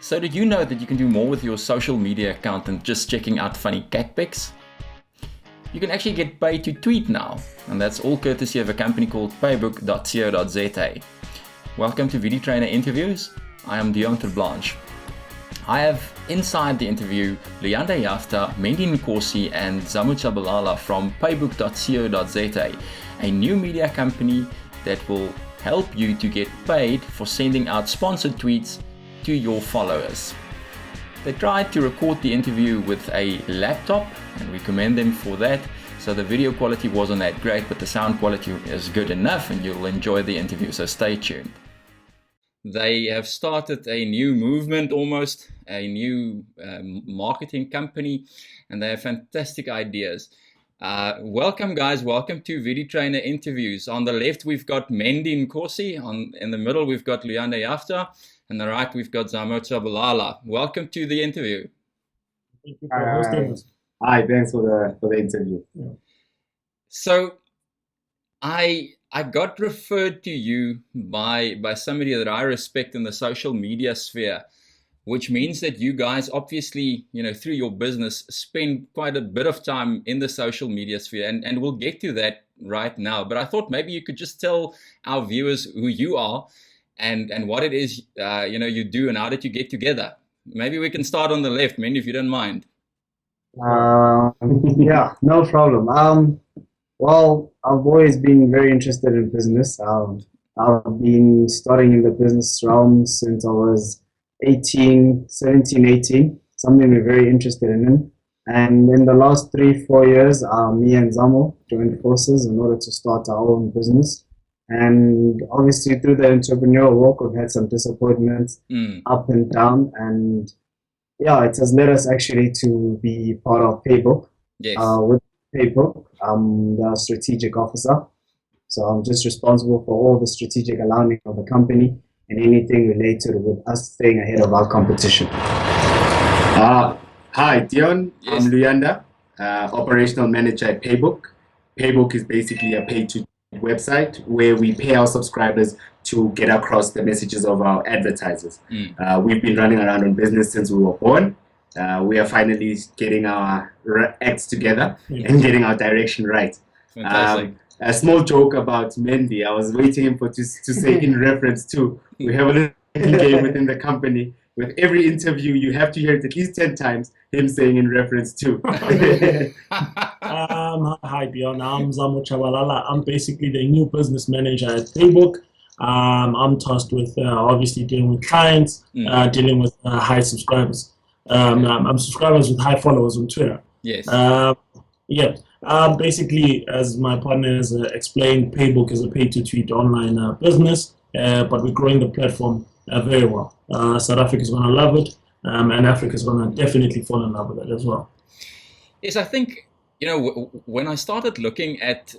So did you know that you can do more with your social media account than just checking out funny cat pics? You can actually get paid to tweet now, and that's all courtesy of a company called paybook.co.za. Welcome to Viditrainer Interviews. I am Dion Blanche. I have inside the interview Luyanda Yafta, Mendy Nkosi, and Zamu Chabalala from paybook.co.za, a new media company that will help you to get paid for sending out sponsored tweets to your followers. They tried to record the interview with a laptop, and we commend them for that. So the video quality wasn't that great, but the sound quality is good enough, and you'll enjoy the interview, so stay tuned. They have started a new movement, almost a new marketing company, and they have fantastic ideas. Welcome guys, welcome to Viditrainer Interviews. On the left we've got Mendy Nkosi, in the middle we've got Luyanda Yafta, and the right we've got Zamu Chabalala. Welcome to the interview. Thank you for hosting us. Hi, thanks for the interview. Yeah. So I got referred to you by somebody that I respect in the social media sphere, which means that you guys obviously, through your business, spend quite a bit of time in the social media sphere, and we'll get to that right now. But I thought maybe you could just tell our viewers who you are and what it is you do, and how did you get together. Maybe we can start on the left, man, if you don't mind. Yeah, no problem. Well, I've always been very interested in business. I've been starting in the business realm since I was 17, 18, something we're very interested in. And in the last 3-4 years, me and Zamo joined forces in order to start our own business. And obviously through the entrepreneurial walk, we've had some disappointments up and down. And yeah, it has led us actually to be part of Paybook. Yes. With Paybook, I'm the strategic officer. So I'm just responsible for all the strategic alignment of the company and anything related with us staying ahead of our competition. Hi, Dion. Yes. I'm Luyanda, operational manager at Paybook. Paybook is basically a pay-to website where we pay our subscribers to get across the messages of our advertisers. We've been running around on business since we were born. We are finally getting our acts together and getting our direction right. Fantastic. A small joke about Mendy. I was waiting for to say in reference to. We have a little game within the company. With every interview, you have to hear it at least 10 times, him saying in reference to. Hi, Dion. I'm Zamu Chabalala. I'm basically the new business manager at Paybook. I'm tasked with obviously dealing with clients, dealing with high subscribers. I'm subscribers with high followers on Twitter. Yes. Basically, as my partner has explained, Paybook is a pay-to-tweet online business, but we're growing the platform very well. South Africa is going to love it, and Africa is going to definitely fall in love with it as well. Yes, I think, when I started looking at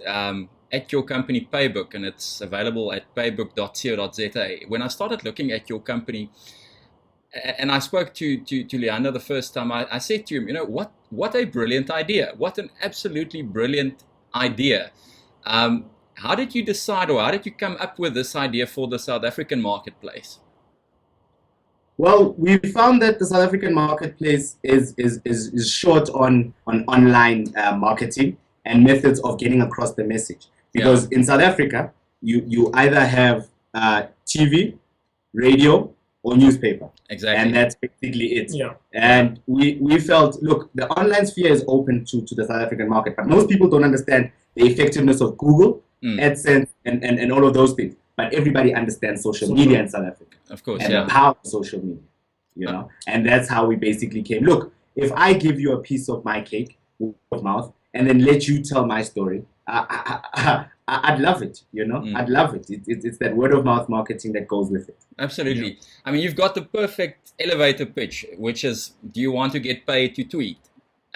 your company Paybook, and it's available at paybook.co.za, when I started looking at your company, and I spoke to Luyanda the first time, I said to him, what a brilliant idea. What an absolutely brilliant idea. How did you decide, or how did you come up with this idea for the South African marketplace? Well, we found that the South African marketplace is short on online marketing and methods of getting across the message. Because in South Africa, you either have TV, radio, or newspaper. Exactly. And that's basically it. Yeah. And we felt, look, the online sphere is open to the South African market, but most people don't understand the effectiveness of Google, AdSense, and all of those things. But everybody understands social media in South Africa. Of course, and the power of social media, And that's how we basically came. Look, if I give you a piece of my cake, word of mouth, and then let you tell my story, I'd love it, I'd love it. It's that word of mouth marketing that goes with it. Absolutely. Yeah. I mean, you've got the perfect elevator pitch, which is, do you want to get paid to tweet?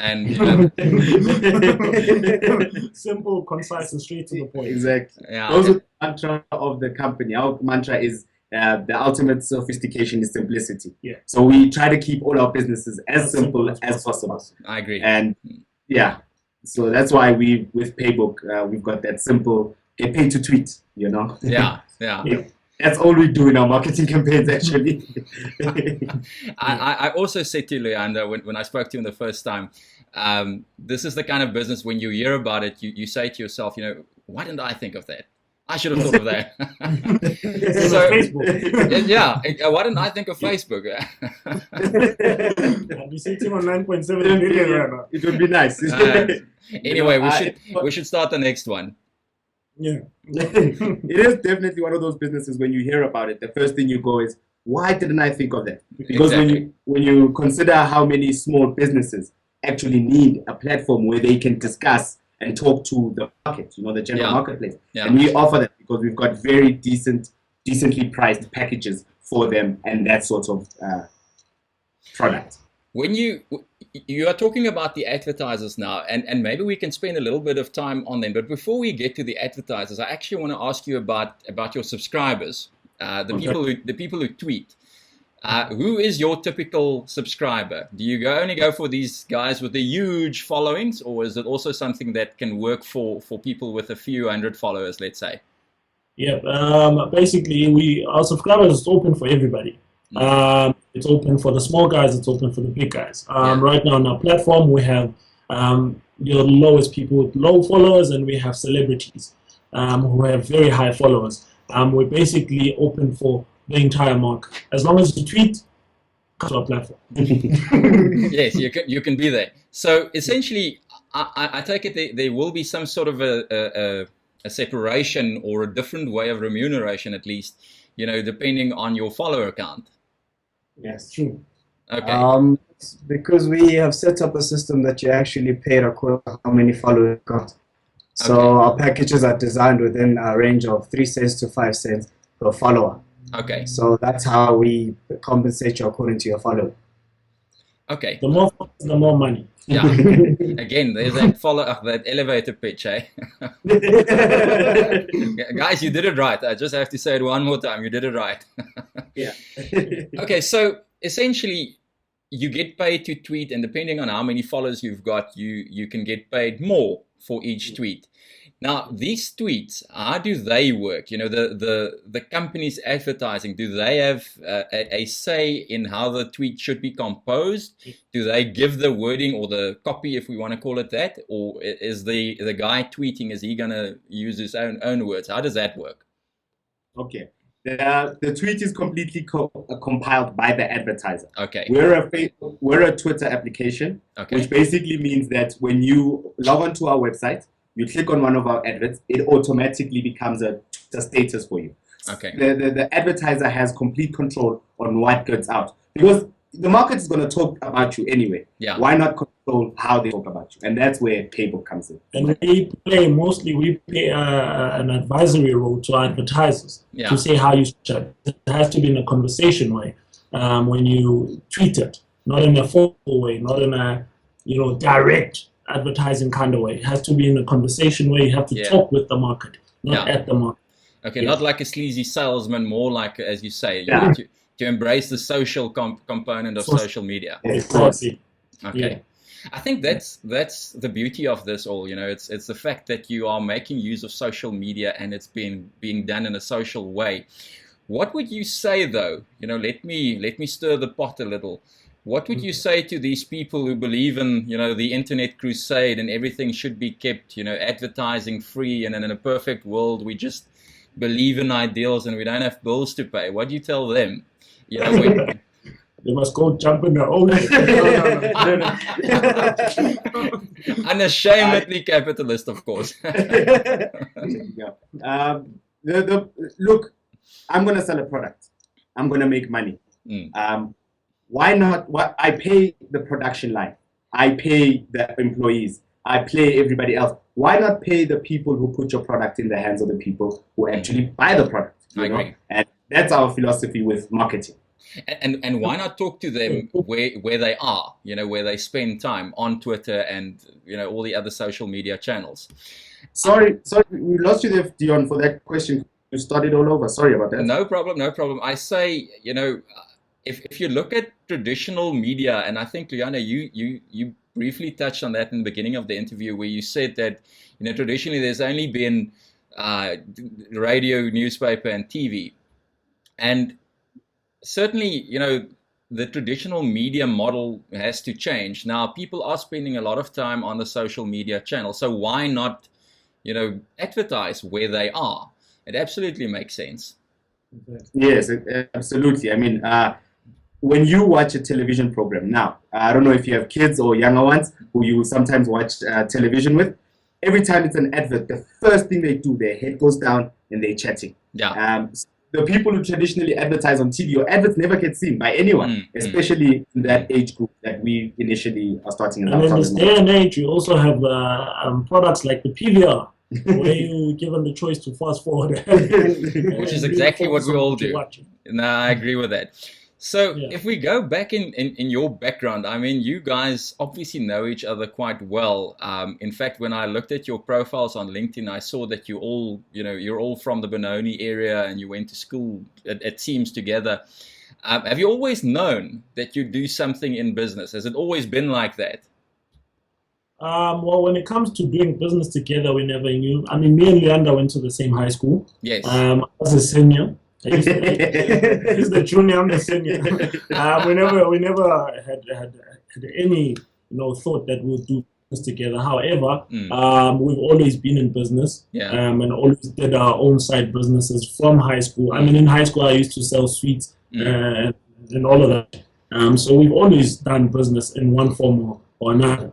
And simple, concise, and straight to the point. Exactly. Yeah. Those are the mantra of the company. Our mantra is the ultimate sophistication is simplicity. Yeah. So we try to keep all our businesses as simple as possible. I agree. And so that's why with Paybook we've got that simple get paid to tweet. Yeah. That's all we do in our marketing campaigns, actually. I also said to Leander when I spoke to him the first time, this is the kind of business when you hear about it, you say to yourself, why didn't I think of that? I should have thought of that. So, yeah, why didn't I think of Facebook? I'd be sitting on 9.7 billion right now. It would be nice. Anyway, we should start the next one. Yeah. It is definitely one of those businesses when you hear about it, the first thing you go is, why didn't I think of that? Because Exactly. when you consider how many small businesses actually need a platform where they can discuss and talk to the market, the general marketplace. Yeah. And we offer that because we've got very decently priced packages for them and that sort of product. When you are talking about the advertisers now, and maybe we can spend a little bit of time on them, but before we get to the advertisers, I actually want to ask you about your subscribers, the people who tweet. Who is your typical subscriber? Do you only go for these guys with the huge followings, or is it also something that can work for people with a few hundred followers, let's say? Yeah, basically our subscribers is open for everybody. It's open for the small guys, it's open for the big guys. Right now on our platform we have the lowest people with low followers, and we have celebrities who have very high followers. We're basically open for the entire market. As long as you tweet, come to our platform. Yes, you can be there. So essentially, I take it there will be some sort of a separation or a different way of remuneration, at least, depending on your follower count. Yes. True. Okay. Because we have set up a system that you actually pay according to how many followers you got. So our packages are designed within a range of 3 cents to 5 cents per follower. Okay. So that's how we compensate you according to your follower. Okay. The more followers, the more money. Yeah. Again, there's that elevator pitch, eh? Guys, you did it right. I just have to say it one more time. You did it right. Yeah. Okay, so essentially, you get paid to tweet, and depending on how many followers you've got, you can get paid more for each tweet. Now, these tweets, how do they work? The company's advertising, do they have a say in how the tweet should be composed? Do they give the wording or the copy, if we want to call it that? Or is the guy tweeting, is he going to use his own words? How does that work? Okay. The tweet is completely compiled by the advertiser. Okay. We're a Twitter application, which basically means that when you log onto our website, you click on one of our adverts, it automatically becomes a Twitter status for you. Okay. The advertiser has complete control on what gets out, because the market is going to talk about you anyway. Yeah. Why not control how they talk about you? And that's where Paybook comes in. And we play an advisory role to our advertisers to say how you structure it. It has to be in a conversation way when you tweet it, not in a formal way, not in a direct advertising kind of way. It has to be in a conversation where you have to talk with the market, not at the market. Okay, not like a sleazy salesman, more like, as you say, to embrace the social component of social media. Exactly. Okay. Yeah. I think that's the beauty of this all. It's the fact that you are making use of social media and it's being done in a social way. What would you say, though? Let me stir the pot a little. What would you say to these people who believe in, the internet crusade and everything should be kept, advertising free, and in a perfect world we just believe in ideals and we don't have bills to pay? What do you tell them? They must go jump in their own. Unashamedly capitalist, of course. Look, I'm going to sell a product. I'm going to make money. Why not? I pay the production line. I pay the employees. I pay everybody else. Why not pay the people who put your product in the hands of the people who actually buy the product? I agree. And that's our philosophy with marketing. And why not talk to them where they are, where they spend time on Twitter and, all the other social media channels. Sorry, we lost you there, Dion, for that question. You started all over. Sorry about that. No problem. I say, if you look at traditional media, and I think, Liana, you briefly touched on that in the beginning of the interview, where you said that, traditionally there's only been radio, newspaper, and TV. And certainly, the traditional media model has to change. Now, people are spending a lot of time on the social media channel. So why not, advertise where they are? It absolutely makes sense. Yes, absolutely. I mean, when you watch a television program now, I don't know if you have kids or younger ones who you sometimes watch television with. Every time it's an advert, the first thing they do, their head goes down and they're chatting. Yeah. The people who traditionally advertise on TV, or adverts never get seen by anyone, especially in that age group that we initially are starting. And in this day and age, you also have products like the PVR, where you're given the choice to fast forward. Which is exactly what we all do. No, I agree with that. So if we go back in your background, I mean, you guys obviously know each other quite well. In fact, when I looked at your profiles on LinkedIn, I saw that you all, you're all from the Benoni area and you went to school, it seems, together. Have you always known that you do something in business? Has it always been like that? Well, when it comes to doing business together, we never knew. I mean, me and Leander went to the same high school. Yes. I was a senior. He's the junior, I'm the senior. We never had any thought that we'll do this together. However, we've always been in business, and always did our own side businesses from high school. I mean, in high school I used to sell sweets and all of that. So we've always done business in one form or another.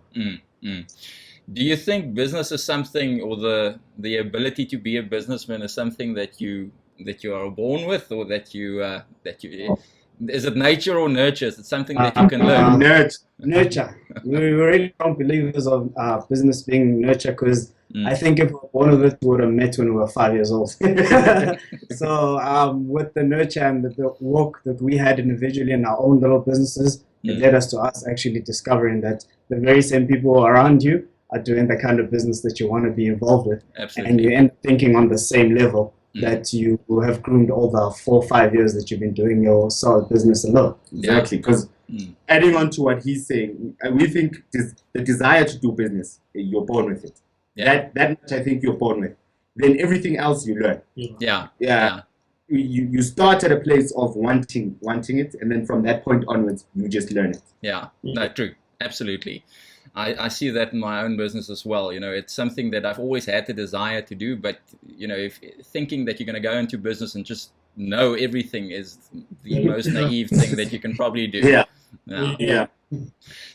Do you think business is something, or the ability to be a businessman is something that you are born with, or that you is it nature or nurture? Is it something that you can learn? Nurture. We're really strong believers of business being nurture, because I think if we were born with it, we would have met when we were 5 years old. So with the nurture and the work that we had individually in our own little businesses, it led us to us actually discovering that the very same people around you are doing the kind of business that you want to be involved with. Absolutely. And you end up thinking on the same level that you have groomed over 4 or 5 years that you've been doing your solid business alone. Exactly, because adding on to what he's saying, we think the desire to do business, you're born with it. That much I think you're born with. Then everything else you learn. You start at a place of wanting it, and then from that point onwards, you just learn it. Yeah, no, true, absolutely. I see that in my own business as well. It's something that I've always had the desire to do, but if thinking that you're going to go into business and just know everything is the most naive thing that you can probably do. Yeah.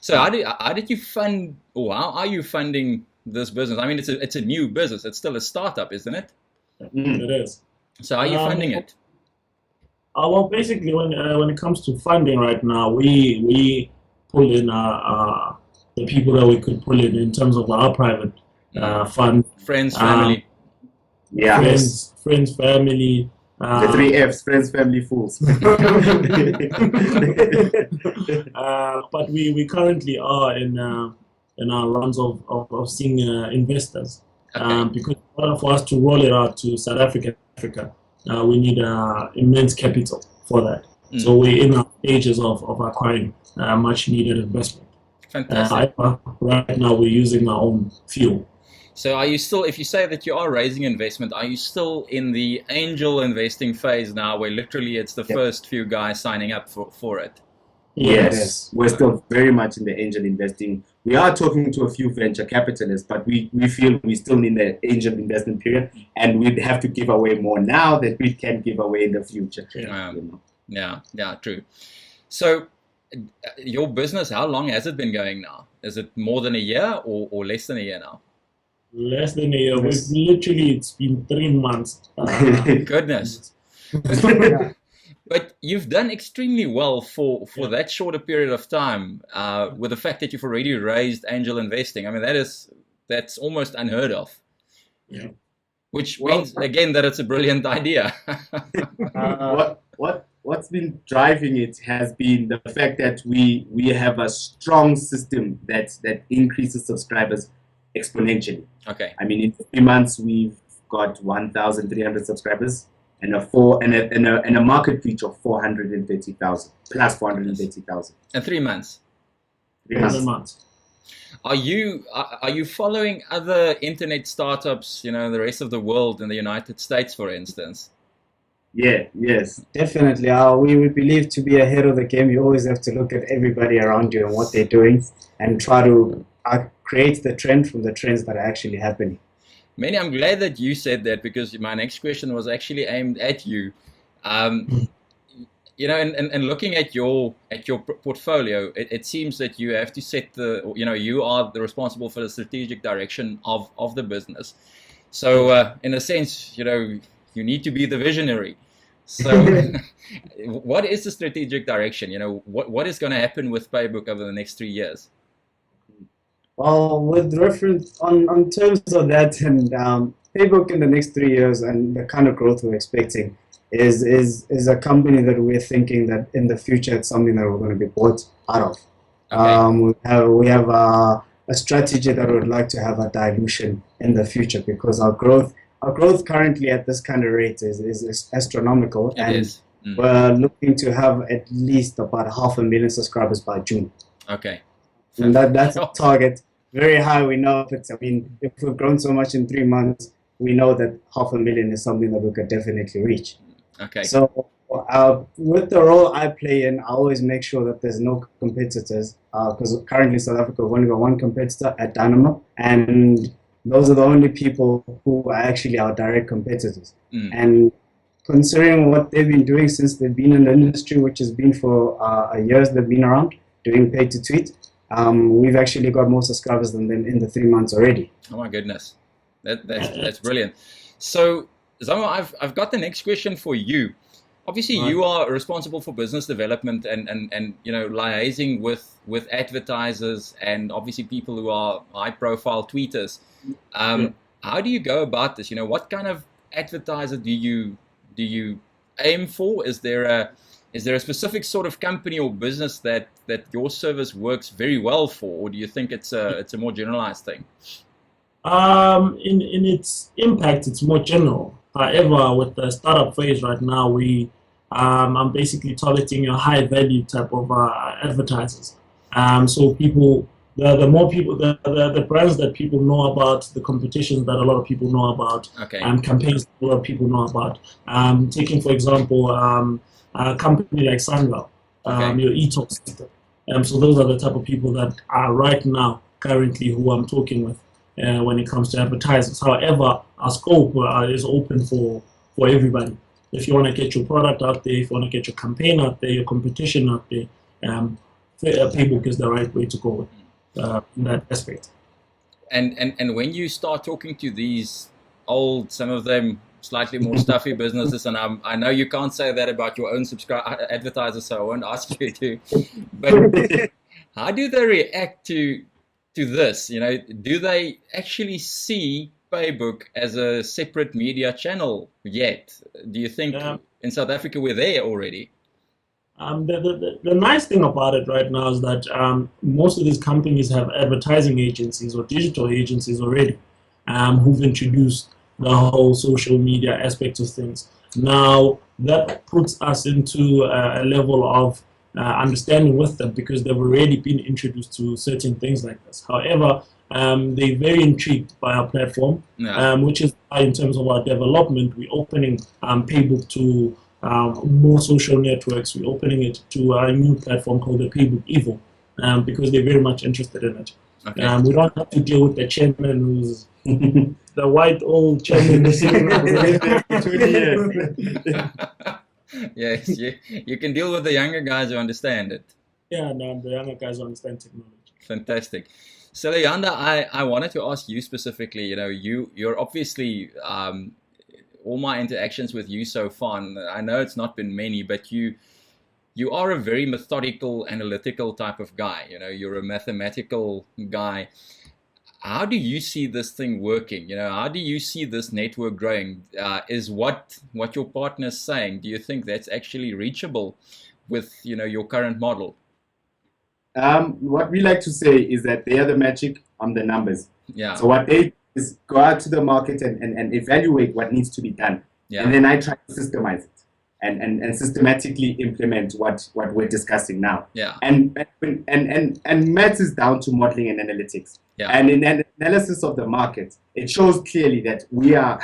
So how did you fund, or how are you funding this business? I mean, it's a new business. It's still a startup, isn't it? It is. So how are you funding it? Well, basically, when it comes to funding right now, we pull in the people that we could pull in terms of our private fund. Friends, family. Friends, family. The 3 Fs, friends, family, fools. But we currently are in our rounds of seeing investors. Because in order for us to roll it out to South Africa, we need immense capital for that. So we're in our stages of acquiring much needed investment. Fantastic. Right now we're using our own fuel. So are you still, if you say that you are raising investment, are you still in the angel investing phase now, where literally it's the first few guys signing up for it? Yes, we're still very much in the angel investing. We are talking to a few venture capitalists, but we feel we still need the angel investment period, and we'd have to give away more now that we can give away in the future. Yeah, true. So your business, how long has it been going now? Is it more than a year or less than a year now? Less than a year. It's been 3 months. Goodness. But you've done extremely well for that shorter period of time, with the fact that you've already raised angel investing. I mean, that's almost unheard of. Yeah. Which means, again, that it's a brilliant idea. What's been driving it has been the fact that we have a strong system that increases subscribers exponentially. Okay. I mean, in 3 months we've got 1,300 subscribers and a market reach of 430,000 plus 430,000. In 3 months. 3 months. Are you following other internet startups, in the rest of the world, in the United States, for instance? Yeah, yes. Definitely. We believe to be ahead of the game, you always have to look at everybody around you and what they're doing and try to create the trend from the trends that are actually happening. Manny, I'm glad that you said that because my next question was actually aimed at you. Um, and looking at your portfolio, it seems that you have to set you are the responsible for the strategic direction of the business. So in a sense, you need to be the visionary. So what is the strategic direction? What is going to happen with Paybook over the next 3 years? Well, with reference on terms of that, and Paybook in the next 3 years and the kind of growth we're expecting is a company that we're thinking that in the future it's something that we're going to be bought out of. Okay. We have a strategy that we would like to have a dilution in the future because our growth currently at this kind of rate is astronomical, It is. we're looking to have at least about 500,000 subscribers by June. Okay. And that's a target. Very high, we know, but I mean, if we've grown so much in 3 months, we know that 500,000 is something that we could definitely reach. Okay. So with the role I play in, I always make sure that there's no competitors because currently in South Africa we've only got one competitor at Dynamo, and those are the only people who are actually our direct competitors. And considering what they've been doing since they've been in the industry, which has been for years they've been around doing pay to tweet, we've actually got more subscribers than them in the 3 months already. Oh my goodness, that's brilliant. So Zamo, I've got the next question for you. Obviously, you are responsible for business development and liaising with advertisers and obviously people who are high profile tweeters. How do you go about this? What kind of advertiser do you aim for? Is there a specific sort of company or business that your service works very well for, or do you think it's a more generalized thing? In its impact, it's more general. However, with the startup phase right now, I'm basically targeting a high value type of advertisers. So people, the more people, the brands that people know about, the competitions that a lot of people know about, and campaigns that a lot of people know about. Taking for example, a company like Sunwell, your e-talk system. So those are the type of people that are right now currently who I'm talking with when it comes to advertisers. However, our scope is open for everybody. If you want to get your product out there, if you want to get your campaign out there, your competition out there, Paybook is the right way to go in that aspect. And when you start talking to these old, some of them slightly more stuffy businesses, and I know you can't say that about your own advertisers, so I won't ask you to, but how do they react to this? Do they actually see Paybook as a separate media channel yet? Do you think in South Africa we're there already? The nice thing about it right now is that most of these companies have advertising agencies or digital agencies already who've introduced the whole social media aspect of things. Now that puts us into a level of understanding with them because they've already been introduced to certain things like this. However, they're very intrigued by our platform, which is why in terms of our development, we're opening Paybook to more social networks. We're opening it to a new platform called the Paybook Evo because they're very much interested in it. We don't have to deal with the chairman who's the white old chairman who's sitting there for 20 years. Yes, you can deal with the younger guys who understand it. Yeah, no, the younger guys who understand technology. Fantastic. So Leanda, I wanted to ask you specifically, you're obviously, all my interactions with you so far, and I know it's not been many, but you are a very methodical, analytical type of guy. You're a mathematical guy. How do you see this thing working? How do you see this network growing? Is what your partner's saying, do you think that's actually reachable with, your current model? What we like to say is that they are the magic, I'm the numbers. Yeah. So what they do is go out to the market and evaluate what needs to be done. Yeah. And then I try to systemize it and systematically implement what we're discussing now. Yeah. And maths is down to modeling and analytics. Yeah. And in an analysis of the market, it shows clearly that we are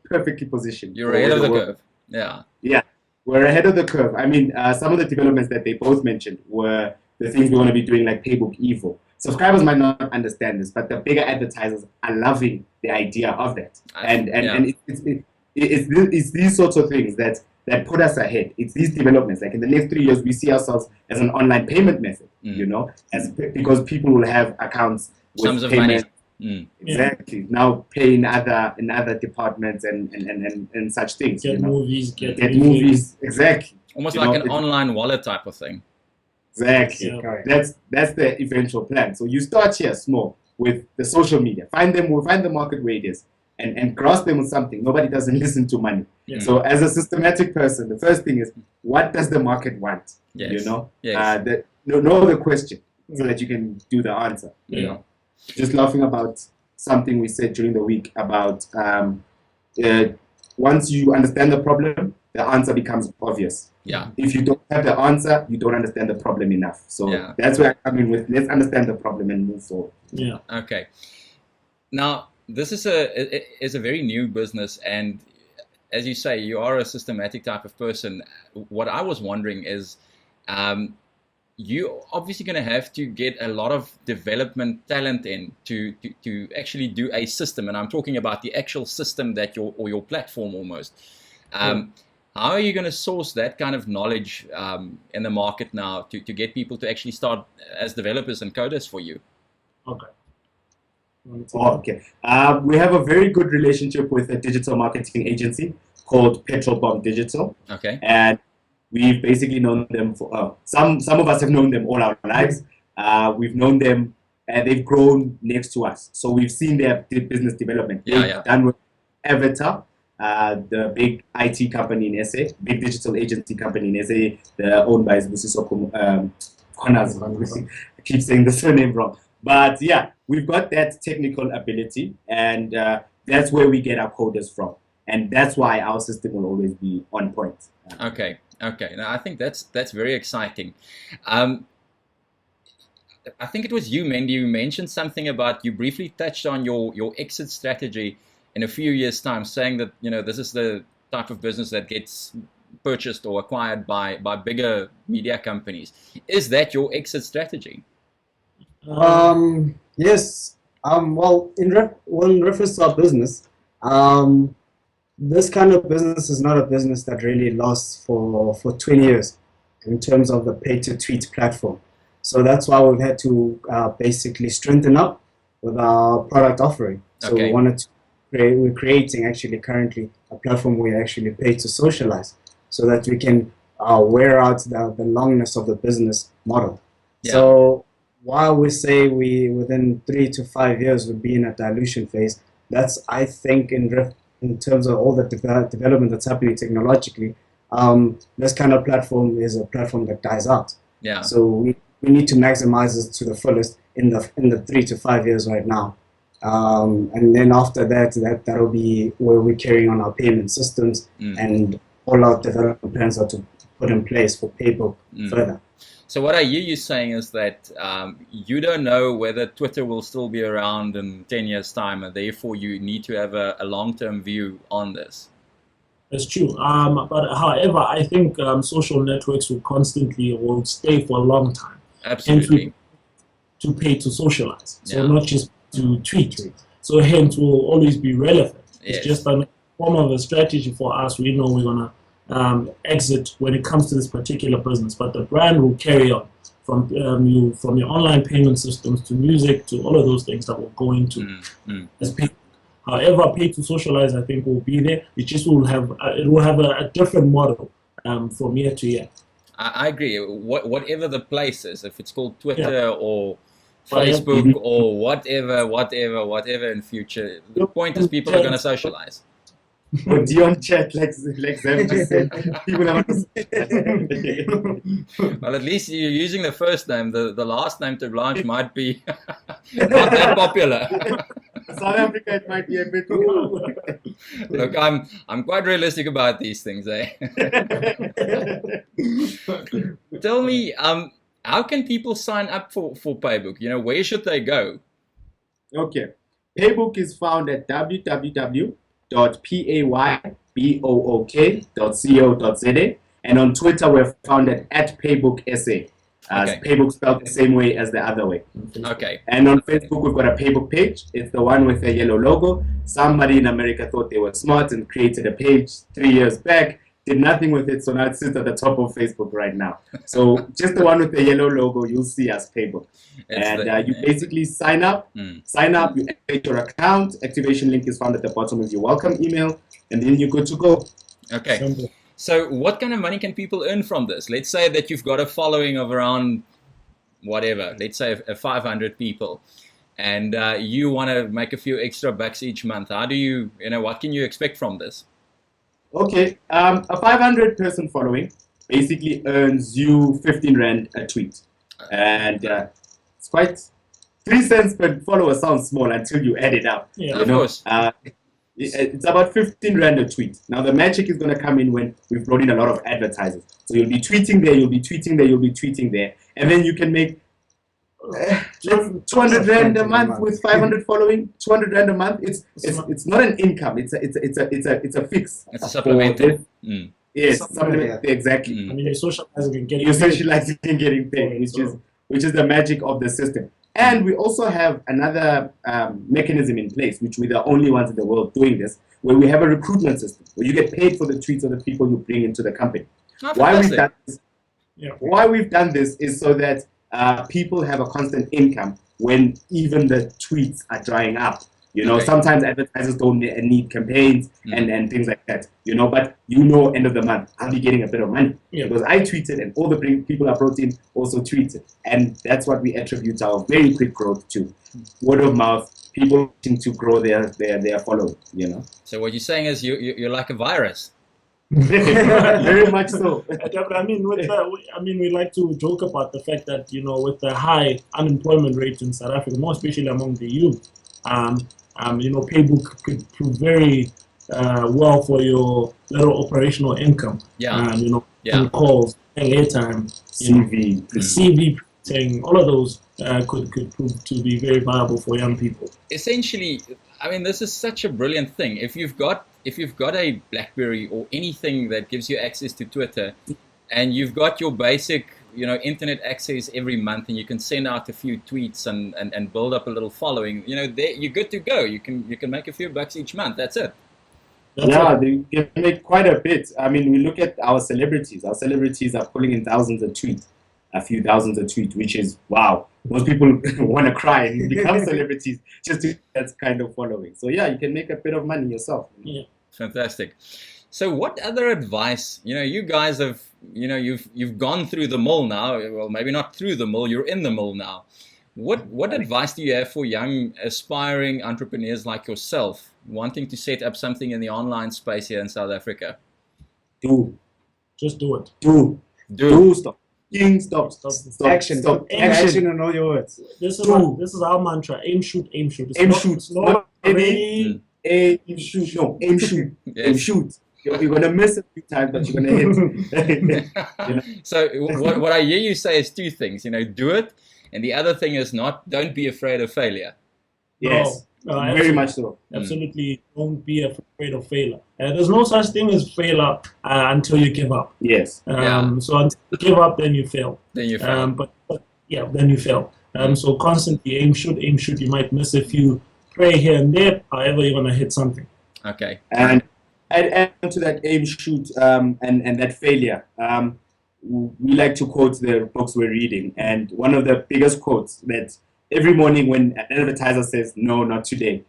perfectly positioned. You're ahead of the curve. Yeah. Yeah, we're ahead of the curve. I mean, some of the developments that they both mentioned were the things we want to be doing, like Paybook Evo. Subscribers might not understand this, but the bigger advertisers are loving the idea of that. And it's these sorts of things that put us ahead. It's these developments. Like in the next 3 years, we see ourselves as an online payment method, you know, because people will have accounts with sums of payment. money. Exactly. Now pay in other departments and such things. Get movies, get movies. Exactly. Almost like an online wallet type of thing. Exactly. Yeah. That's the eventual plan. So you start here small with the social media. Find the market where it is and grasp them with something. Nobody doesn't listen to money. Yeah. So as a systematic person, the first thing is, what does the market want? Yes. You know? Yes. Know the question so that you can do the answer. You know? Just laughing about something we said during the week about once you understand the problem, the answer becomes obvious. Yeah. If you don't have the answer, you don't understand the problem enough. So that's where I come in with, let's understand the problem and move forward. Yeah. Okay. Now, this is a very new business, and as you say, you are a systematic type of person. What I was wondering is, you're obviously going to have to get a lot of development talent in to actually do a system, and I'm talking about the actual system that your platform almost. How are you going to source that kind of knowledge in the market now to get people to actually start as developers and coders for you? Okay. Okay. We have a very good relationship with a digital marketing agency called Petrol Bomb Digital. Okay. And we've basically known them for some of us have known them all our lives. We've known them, and they've grown next to us. So we've seen their business development. They've done with Avatar, the big IT company in SA, big digital agency company in SA, they're owned by Busiso Konas. I keep saying the surname wrong. But yeah, we've got that technical ability, and that's where we get our coders from. And that's why our system will always be on point. Okay. Now, I think that's very exciting. I think it was you, Mendy, who mentioned something about, you briefly touched on your exit strategy in a few years' time, saying that, you know, this is the type of business that gets purchased or acquired by bigger media companies. Is that your exit strategy? Yes. Well, in reference to our business, this kind of business is not a business that really lasts for 20 years in terms of the pay-to-tweet platform. So that's why we've had to basically strengthen up with our product offering. So we're creating actually currently a platform where you actually pay to socialize, so that we can wear out the longness of the business model. Yeah. So while we say within 3 to 5 years would be in a dilution phase, that's, I think, in terms of all the development that's happening technologically, this kind of platform is a platform that dies out. Yeah. So we need to maximize it to the fullest in the 3 to 5 years right now. And then after that'll be where we're carrying on our payment systems and all our development plans are to put in place for Paybook further. So what I hear you saying is that you don't know whether Twitter will still be around in 10 years' time, and therefore you need to have a long-term view on this. That's true. But however, I think social networks will stay for a long time. Absolutely. To pay to socialize, so not just to tweet. So hence will always be relevant. Yes. It's just a form of a strategy for us. We know we're gonna exit when it comes to this particular business, but the brand will carry on from your online payment systems to music to all of those things that will go into as pay. However, pay to socialize, I think, will be there. It just will have a different model from year to year. I agree. Whatever the place is, if it's called Twitter or Facebook or whatever in future, the point is people are going to socialize. Or Dion chat, like Zem just said. People are going to Well, at least you're using the first name. The last name to Blanche might be not that popular. South Africa, it might be a bit more. Look, I'm quite realistic about these things, eh? Tell me, how can people sign up for Paybook? You know, where should they go? Okay. Paybook is found at www.paybook, paybook.co.za. And on Twitter, we're found at PaybookSA. Okay. Paybook spelled the same way as the other way. Okay. And on Facebook, we've got a Paybook page. It's the one with the yellow logo. Somebody in America thought they were smart and created a page 3 years back, did nothing with it, so now it sits at the top of Facebook right now. So just the one with the yellow logo, you'll see as Paybook. You basically sign up, you activate your account. Activation link is found at the bottom of your welcome email, and then you're good to go. Okay. Simple. So what kind of money can people earn from this? Let's say that you've got a following of around whatever, let's say 500 people, and you want to make a few extra bucks each month. How do you, what can you expect from this? Okay, a 500-person following basically earns you 15 Rand a tweet. And it's quite, 3 cents per follower sounds small until you add it up. Yeah, of course. It's about 15 Rand a tweet. Now the magic is going to come in when we've brought in a lot of advertisers. So you'll be tweeting there, you'll be tweeting there, you'll be tweeting there. And then you can make 200 Rand a month with 500 following. 200 Rand a month. It's not an income. It's a fix. It's a supplemental. Yes, supplement. Exactly. I mean, you're socializing and getting You're socializing and getting paid, which is the magic of the system. And we also have another mechanism in place, which we're the only ones in the world doing this, where we have a recruitment system where you get paid for the tweets of the people you bring into the company. Oh, Why we've done this? Yeah. Why we've done this is so that people have a constant income when even the tweets are drying up. Okay. Sometimes advertisers don't need campaigns and things like that. But end of the month, I'll be getting a bit of money because I tweeted and all the people I brought in also tweeted. And that's what we attribute our very quick growth to. Word of mouth, people wanting to grow their following, So what you're saying is you're like a virus. Very much so. I mean, we like to joke about the fact that, with the high unemployment rate in South Africa, more especially among the youth, Paybook could prove very well for your little operational income. Yeah. Calls, airtime, CV printing, all of those could prove to be very viable for young people. Essentially, I mean, this is such a brilliant thing. If you've got a BlackBerry or anything that gives you access to Twitter, and you've got your basic internet access every month, and you can send out a few tweets and build up a little following, you're good to go. You can make a few bucks each month. That's it. They can make quite a bit. I mean, we look at our celebrities. Our celebrities are pulling in thousands of tweets, a few thousands of tweets, which is wow. Most people want to cry and become celebrities just to get that kind of following. So yeah, you can make a bit of money yourself. Yeah. Fantastic. So what other advice, you guys have, you've gone through the mill now. Well, maybe not through the mill, you're in the mill now. What advice do you have for young aspiring entrepreneurs like yourself wanting to set up something in the online space here in South Africa? Just do it. Stop. Stop. Action on all your words. This is our mantra. Aim, shoot. Aim, shoot. Aim, shoot. No, aim, shoot. Yes. Aim, shoot. You're going to miss a few times, but you're going to hit. So what I hear you say is 2 things. Do it. And the other thing is don't be afraid of failure. Yes, very much so. Absolutely, don't be afraid of failure. There's no such thing as failure until you give up. Yes. So until you give up, then you fail. Then you fail. Then you fail. So constantly aim, shoot. You might miss a few, pray here and there. However, you're gonna hit something. Okay. And add to that aim, shoot, and that failure. We like to quote the books we're reading, and one of the biggest quotes that every morning when an advertiser says, no, not today,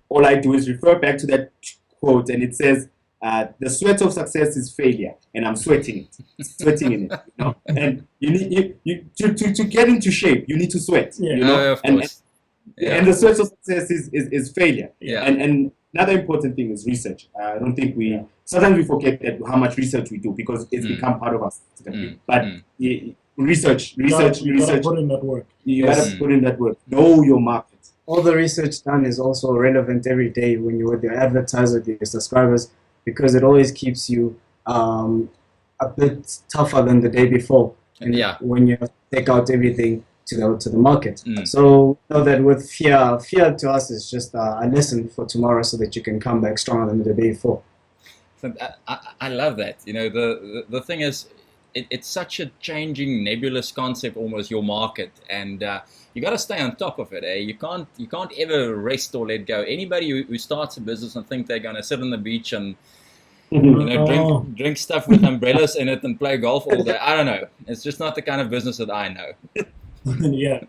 all I do is refer back to that quote, and it says, the sweat of success is failure, and I'm sweating in it. And you need to get into shape, you need to sweat. Yeah. Of course. And the source of success is failure. Yeah. And another important thing is research. I don't think sometimes we forget that how much research we do because it's become part of our system. But research. You gotta put in that work. You gotta put in that work. Know your market. All the research done is also relevant every day when you're with your advertiser, your subscribers, because it always keeps you a bit tougher than the day before. And when you have to take out everything to the market. So know that with fear to us is just a lesson for tomorrow so that you can come back stronger than the day before. So I love that. You know, the thing is, it's such a changing, nebulous concept, almost your market, and you got to stay on top of it. Eh? You can't ever rest or let go. Anybody who starts a business and think they're going to sit on the beach and drink stuff with umbrellas in it and play golf all day, I don't know. It's just not the kind of business that I know. Yeah,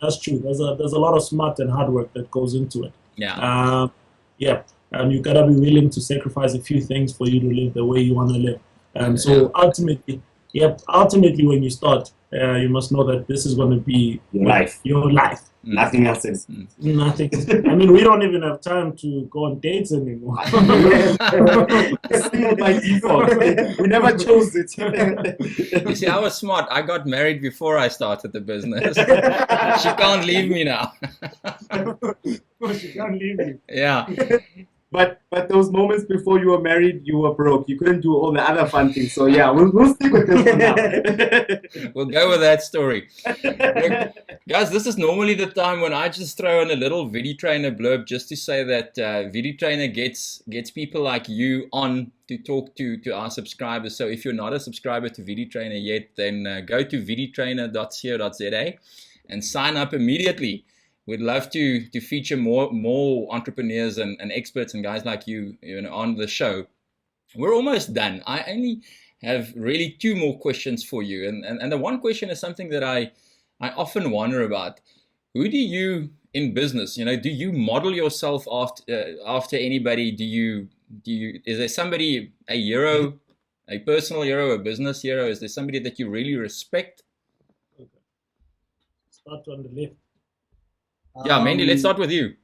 that's true. There's a lot of smart and hard work that goes into it. Yeah. Yeah. You gotta be willing to sacrifice a few things for you to live the way you want to live. So ultimately, when you start, you must know that this is going to be your life. Nothing else is. Nothing. I mean, we don't even have time to go on dates anymore. By default, we never chose it. You see, I was smart. I got married before I started the business. She can't leave me now. She can't leave you. Yeah. But those moments before you were married, you were broke. You couldn't do all the other fun things. So yeah, we'll stick with this for now. We'll go with that story. Look, guys, this is normally the time when I just throw in a little Viditrainer blurb just to say that Viditrainer gets people like you on to talk to our subscribers. So if you're not a subscriber to Viditrainer yet, then go to viditrainer.co.za and sign up immediately. We'd love to feature more entrepreneurs and experts and guys like you know, on the show. We're almost done. I only have really 2 more questions for you. And the one question is something that I often wonder about. Who do you, in business, you know, do you model yourself after anybody? Is there somebody, a hero, a personal hero, a business hero? Is there somebody that you really respect? Okay. Start on the left. Yeah, Mandy, let's start with you.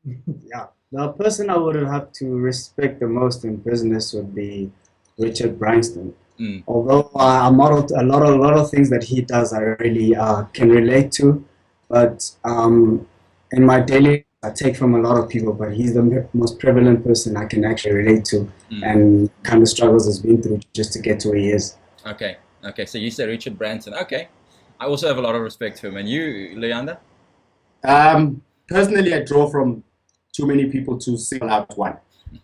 Yeah, the person I would have to respect the most in business would be Richard Branson. Although I modeled a lot of things that he does, I really can relate to. But in my daily, I take from a lot of people, but he's the most prevalent person I can actually relate to, and kind of struggles he's been through just to get to where he is. Okay. So you say Richard Branson. Okay. I also have a lot of respect for him. And you, Leander? Personally, I draw from too many people to single out one.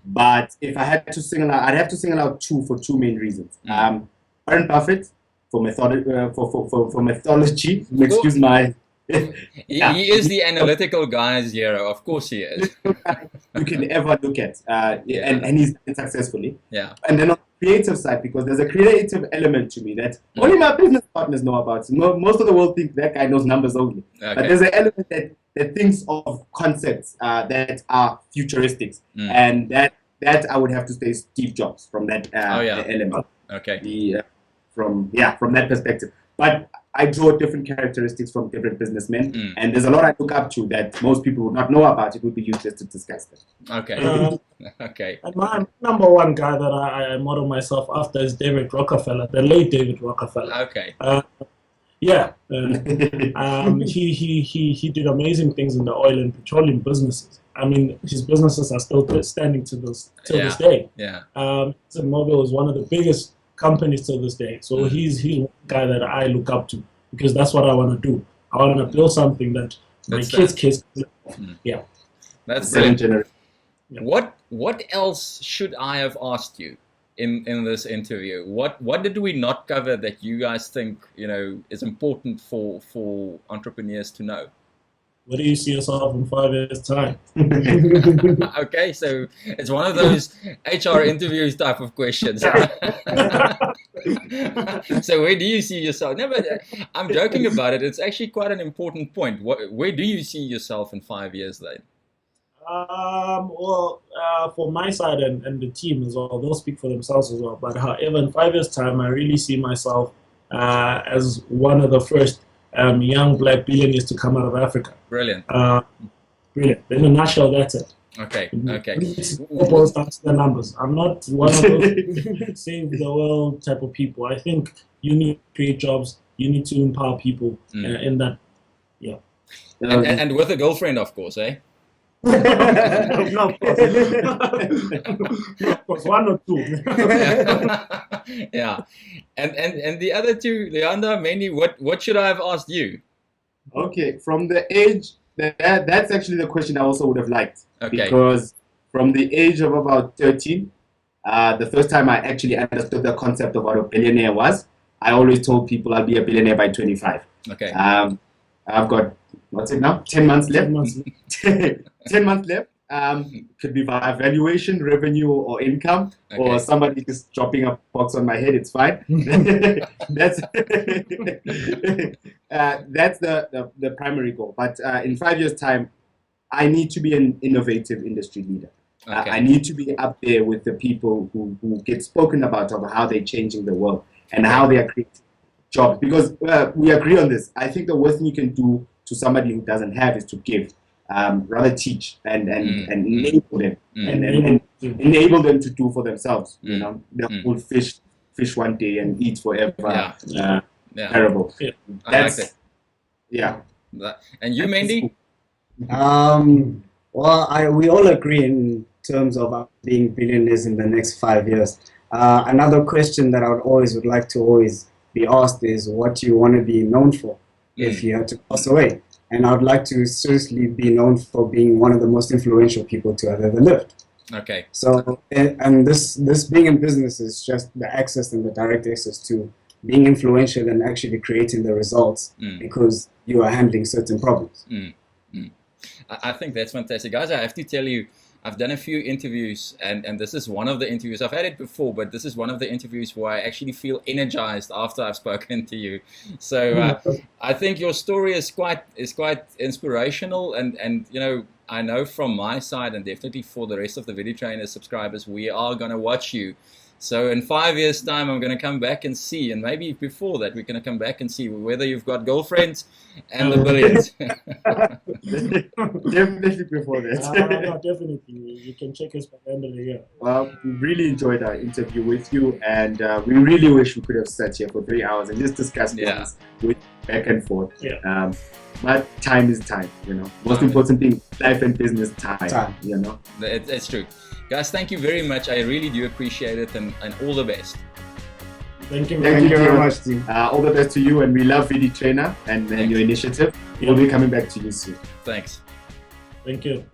But if I had to single out, I'd have to single out 2 for 2 main reasons. Warren Buffett for methodology. Excuse my. He is the analytical guy's hero. Of course he is. You can ever look at, and he's done it successfully. Yeah. And then on the creative side, because there's a creative element to me that only my business partners know about. Most of the world think that guy knows numbers only. Okay. But there's an element that thinks of concepts that are futuristics, and that I would have to say Steve Jobs from that element. Okay. From that perspective. But I draw different characteristics from different businessmen, and there's a lot I look up to that most people would not know about. It would be useless to discuss that. Okay. Okay. And my number one guy that I model myself after is David Rockefeller, the late David Rockefeller. Okay. He did amazing things in the oil and petroleum businesses. I mean, his businesses are still standing to this day. Yeah. ExxonMobil is one of the biggest companies to this day. So he's one guy that I look up to because that's what I want to do. I want to build something that my kids. Yeah. That's brilliant. What else should I have asked you in this interview? What did we not cover that you guys think, you know, is important for entrepreneurs to know? What do you see yourself in 5 years' time? Okay, so it's one of those HR interviews type of questions. So where do you see yourself? No, but I'm joking about it. It's actually quite an important point. Where do you see yourself in 5 years then? For my side and the team as well, they'll speak for themselves as well. But however, in 5 years' time, I really see myself as one of the first young black billionaires to come out of Africa. Brilliant. Brilliant. In a nutshell, that's it. Okay. It boils down to the numbers. I'm not one of those save the world type of people. I think you need to create jobs. You need to empower people in that. Yeah. And with a girlfriend, of course, eh? No, of course, 1 or 2. Yeah, and the other 2, Leander, mainly, what should I have asked you? Okay, from the age that's actually the question I also would have liked. Okay. Because from the age of about 13, the first time I actually understood the concept of what a billionaire was, I always told people I'll be a billionaire by 25. Okay. I've got, what's it now? 10 months left. 10 months left. Could be via valuation, revenue, or income, or somebody just dropping a box on my head. It's fine. That's that's the primary goal. But in 5 years' time, I need to be an innovative industry leader. I need to be up there with the people who get spoken about of how they're changing the world and how they are creating jobs. Because we agree on this. I think the worst thing you can do to somebody who doesn't have is to give. Rather teach and enable them and enable them to do for themselves. You know, they will fish one day and eat forever. Terrible. Yeah. That's, I like yeah. that. And you, Mandy? Well, we all agree in terms of being billionaires in the next 5 years. Another question that I would like to always be asked is, what do you want to be known for if you had to pass away? And I would like to seriously be known for being one of the most influential people to have ever lived. Okay. So, and this being in business is just the access and the direct access to being influential and actually creating the results because you are handling certain problems. I think that's fantastic. Guys, I have to tell you, I've done a few interviews, and this is one of the interviews. I've had it before, but this is one of the interviews where I actually feel energized after I've spoken to you. So I think your story is quite inspirational, and you know, I know from my side, and definitely for the rest of the Viditrainer subscribers, we are going to watch you. So in 5 years' time, I'm going to come back and see, and maybe before that, we're going to come back and see whether you've got girlfriends and the billions. Definitely before that. No, definitely. You can check us by the end of the year. Well, we really enjoyed our interview with you, and we really wish we could have sat here for 3 hours and just discussed things with back and forth. Yeah. But time is time, you know. Most important thing, life and business time. You know. It's true. Guys, thank you very much. I really do appreciate it, and all the best. Thank you. Thank you very much, team. All the best to you, and we love Viditrainer and your initiative. We'll be coming back to you soon. Thanks. Thank you.